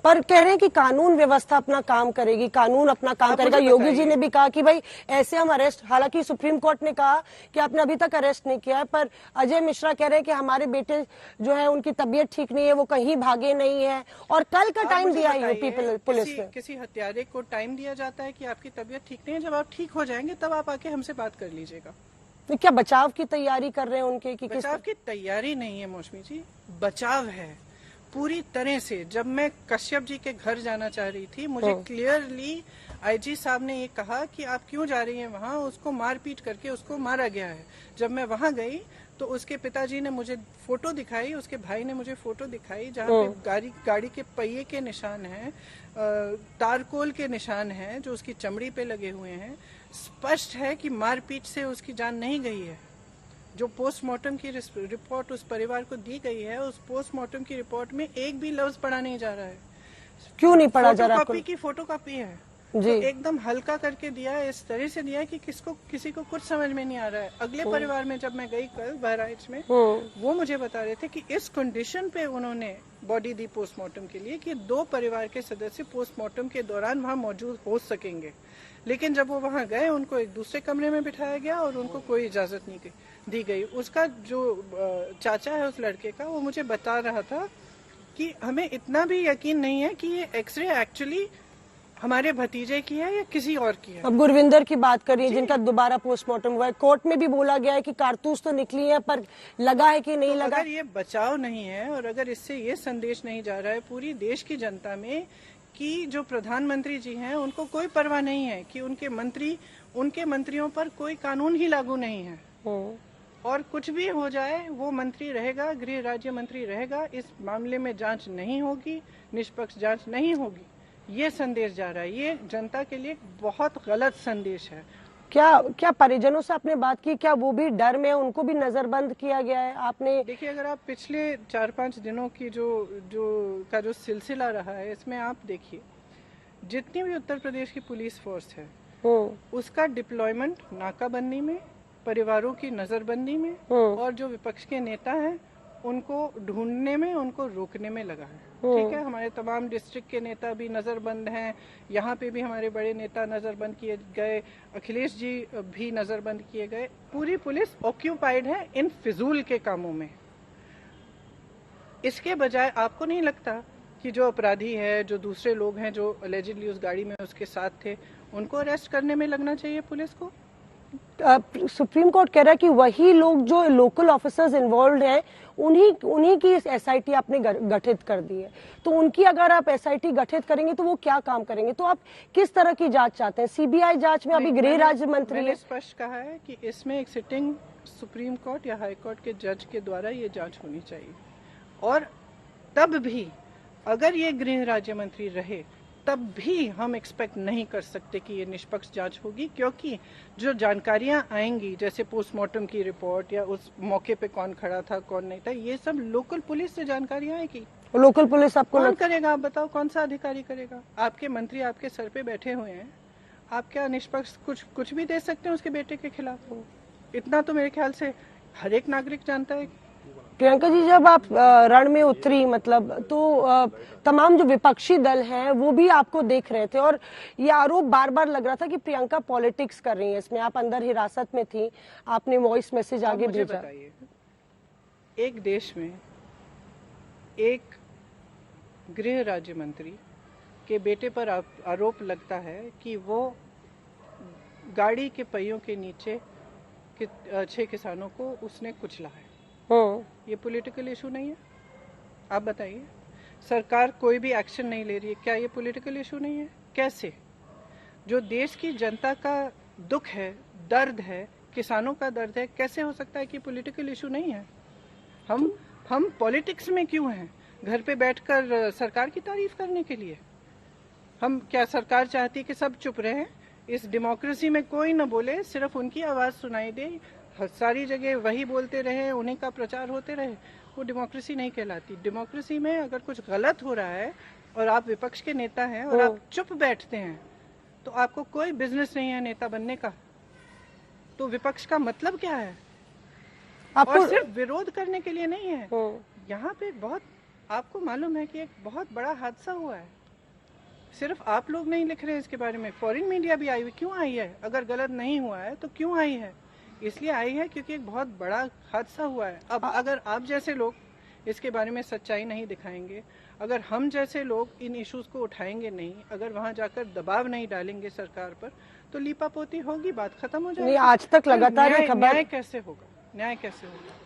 पर कह रहे हैं कि कानून व्यवस्था अपना काम करेगी, कानून अपना काम करेगा। योगी जी ने भी कहा कि भाई ऐसे हम अरेस्ट, हालांकि सुप्रीम कोर्ट ने कहा कि आपने अभी तक अरेस्ट नहीं किया है, पर अजय मिश्रा कह रहे हैं कि हमारे बेटे जो है उनकी तबीयत ठीक नहीं है, वो कहीं भागे नहीं है, और कल का टाइम दिया है यूपी पुलिस ने। किसी हत्यारे को टाइम दिया जाता है कि आपकी तबीयत ठीक नहीं है, जब आप ठीक हो जाएंगे तब आप आके हमसे बात कर लीजिएगा। क्या बचाव की तैयारी कर रहे हैं उनके कि बचाव की तैयारी नहीं है मौसमी जी, बचाव है पूरी तरह से। जब मैं कश्यप जी के घर जाना चाह रही थी, मुझे क्लियरली आईजी साहब ने ये कहा कि आप क्यों जा रही हैं वहाँ, उसको मारपीट करके उसको मारा गया है। जब मैं वहाँ गई तो उसके पिताजी ने मुझे फोटो दिखाई, उसके भाई ने मुझे फोटो दिखाई जहाँ पे गाड़ी के पहिए के निशान हैं, तारकोल के निशान हैं जो उसकी चमड़ी पे लगे हुए हैं। स्पष्ट है कि मारपीट से उसकी जान नहीं गई है। जो पोस्टमार्टम की रिपोर्ट उस परिवार को दी गई है, उस पोस्टमार्टम की रिपोर्ट में एक भी लफ्ज पढ़ा नहीं जा रहा है। क्यों नहीं पढ़ा जा रहा? फोटोकॉपी की फोटोकॉपी है जी। तो एकदम हल्का करके दिया है, इस तरह से दिया है कि किसी को कुछ समझ में नहीं आ रहा है। अगले परिवार में जब मैं गई कल बहराइच में, वो मुझे बता रहे थे कि इस कंडीशन पे उन्होंने बॉडी दी पोस्टमार्टम के लिए कि 2 परिवार के सदस्य पोस्टमार्टम के दौरान वहाँ मौजूद हो सकेंगे। लेकिन जब वो वहाँ गए, उनको एक दूसरे कमरे में बिठाया गया और उनको कोई इजाजत नहीं दी गई। उसका जो चाचा है उस लड़के का, वो मुझे बता रहा था कि हमें इतना भी यकीन नहीं है कि ये एक्सरे एक्चुअली हमारे भतीजे की है या किसी और की है। अब गुरविंदर की बात करिए जिनका दोबारा पोस्टमार्टम हुआ है, कोर्ट में भी बोला गया है कि कारतूस तो निकली है, पर लगा है कि नहीं लगा। अगर ये बचाव नहीं है और अगर इससे ये संदेश नहीं जा रहा है पूरी देश की जनता में कि जो प्रधानमंत्री जी हैं उनको कोई परवाह नहीं है कि उनके मंत्रियों पर कोई कानून ही लागू नहीं है, और कुछ भी हो जाए वो मंत्री रहेगा, गृह राज्य मंत्री रहेगा, इस मामले में जांच नहीं होगी, निष्पक्ष जांच नहीं होगी, ये संदेश जा रहा है। ये जनता के लिए बहुत गलत संदेश है। क्या परिजनों से आपने बात की? क्या वो भी डर में, उनको भी नजरबंद किया गया है? आपने देखिए, अगर आप पिछले 4-5 दिनों की जो सिलसिला रहा है, इसमें आप देखिए जितनी भी उत्तर प्रदेश की पुलिस फोर्स है उसका डिप्लॉयमेंट नाकाबंदी में, परिवारों की नजरबंदी में, और जो विपक्ष के नेता हैं उनको ढूंढने में, उनको रोकने में लगा है। ठीक है, हमारे तमाम डिस्ट्रिक्ट के नेता भी नजरबंद हैं, यहाँ पे भी हमारे बड़े नेता नजरबंद किए गए, अखिलेश जी भी नजरबंद किए गए। पूरी पुलिस ऑक्यूपाइड है इन फिजूल के कामों में। इसके बजाय आपको नहीं लगता कि जो अपराधी है, जो दूसरे लोग हैं जो अलेजिडली उस गाड़ी में उसके साथ थे, उनको अरेस्ट करने में लगना चाहिए पुलिस को? सुप्रीम कोर्ट कह रहा है कि वही लोग जो लोकल ऑफिसर्स इन्वॉल्व हैं उन्हीं की एसआईटी आपने गठित कर दी है, तो उनकी अगर आप एसआईटी गठित करेंगे तो वो क्या काम करेंगे? तो आप किस तरह की जांच चाहते हैं? सीबीआई जांच में अभी गृह राज्य मंत्री ने स्पष्ट कहा है कि इसमें एक सिटिंग सुप्रीम कोर्ट या हाई कोर्ट के जज के द्वारा ये जांच होनी चाहिए, और तब भी अगर ये गृह राज्य मंत्री रहे तब भी हम एक्सपेक्ट नहीं कर सकते कि ये निष्पक्ष जांच होगी, क्योंकि जो जानकारियां आएंगी, जैसे पोस्टमार्टम की रिपोर्ट या उस मौके पे कौन खड़ा था कौन नहीं था, ये सब लोकल पुलिस से जानकारियां आएगी। लोकल पुलिस आपको कौन करेगा? आप बताओ, कौन सा अधिकारी करेगा? आपके मंत्री आपके सर पे बैठे हुए हैं, आप क्या निष्पक्ष कुछ भी दे सकते हैं उसके बेटे के खिलाफ? इतना तो मेरे ख्याल से हर एक नागरिक जानता है। प्रियंका जी, जब आप रण में उतरी, मतलब तो तमाम जो विपक्षी दल हैं वो भी आपको देख रहे थे, और ये आरोप बार बार लग रहा था कि प्रियंका पॉलिटिक्स कर रही है इसमें। आप अंदर हिरासत में थी, आपने वॉइस मैसेज आगे भेजा। एक देश में एक गृह राज्य मंत्री के बेटे पर आरोप लगता है कि वो गाड़ी के पहियों के नीचे 6 किसानों को उसने कुचला है। ये पॉलिटिकल इशू नहीं है? आप बताइए, सरकार कोई भी एक्शन नहीं ले रही है, क्या ये पॉलिटिकल इशू नहीं है? कैसे? जो देश की जनता का दुख है, दर्द है, किसानों का दर्द है, कैसे हो सकता है कि पॉलिटिकल इशू नहीं है? हम पॉलिटिक्स में क्यों हैं? घर पे बैठकर सरकार की तारीफ करने के लिए? हम क्या सरकार चाहती है कि सब चुप रहे, इस डेमोक्रेसी में कोई न बोले, सिर्फ उनकी आवाज सुनाई दे, सारी जगह वही बोलते रहे, उन्हीं का प्रचार होते रहे? वो डेमोक्रेसी नहीं कहलाती। डेमोक्रेसी में अगर कुछ गलत हो रहा है और आप विपक्ष के नेता हैं और आप चुप बैठते हैं, तो आपको कोई बिजनेस नहीं है नेता बनने का। तो विपक्ष का मतलब क्या है? और सिर्फ विरोध करने के लिए नहीं है। यहाँ पे बहुत आपको मालूम है कि एक बहुत बड़ा हादसा हुआ है। सिर्फ आप लोग नहीं लिख रहे इसके बारे में, फॉरेन मीडिया भी आई हुई। क्यों आई है? अगर गलत नहीं हुआ है तो क्यों आई है? इसलिए आई है क्योंकि एक बहुत बड़ा हादसा हुआ है। अब अगर आप जैसे लोग इसके बारे में सच्चाई नहीं दिखाएंगे, अगर हम जैसे लोग इन इश्यूज को उठाएंगे नहीं, अगर वहां जाकर दबाव नहीं डालेंगे सरकार पर, तो लीपापोती होगी, बात खत्म हो जाएगी। नहीं, आज तक लगातार ये खबर न्याय कैसे होगा? न्याय कैसे होगा?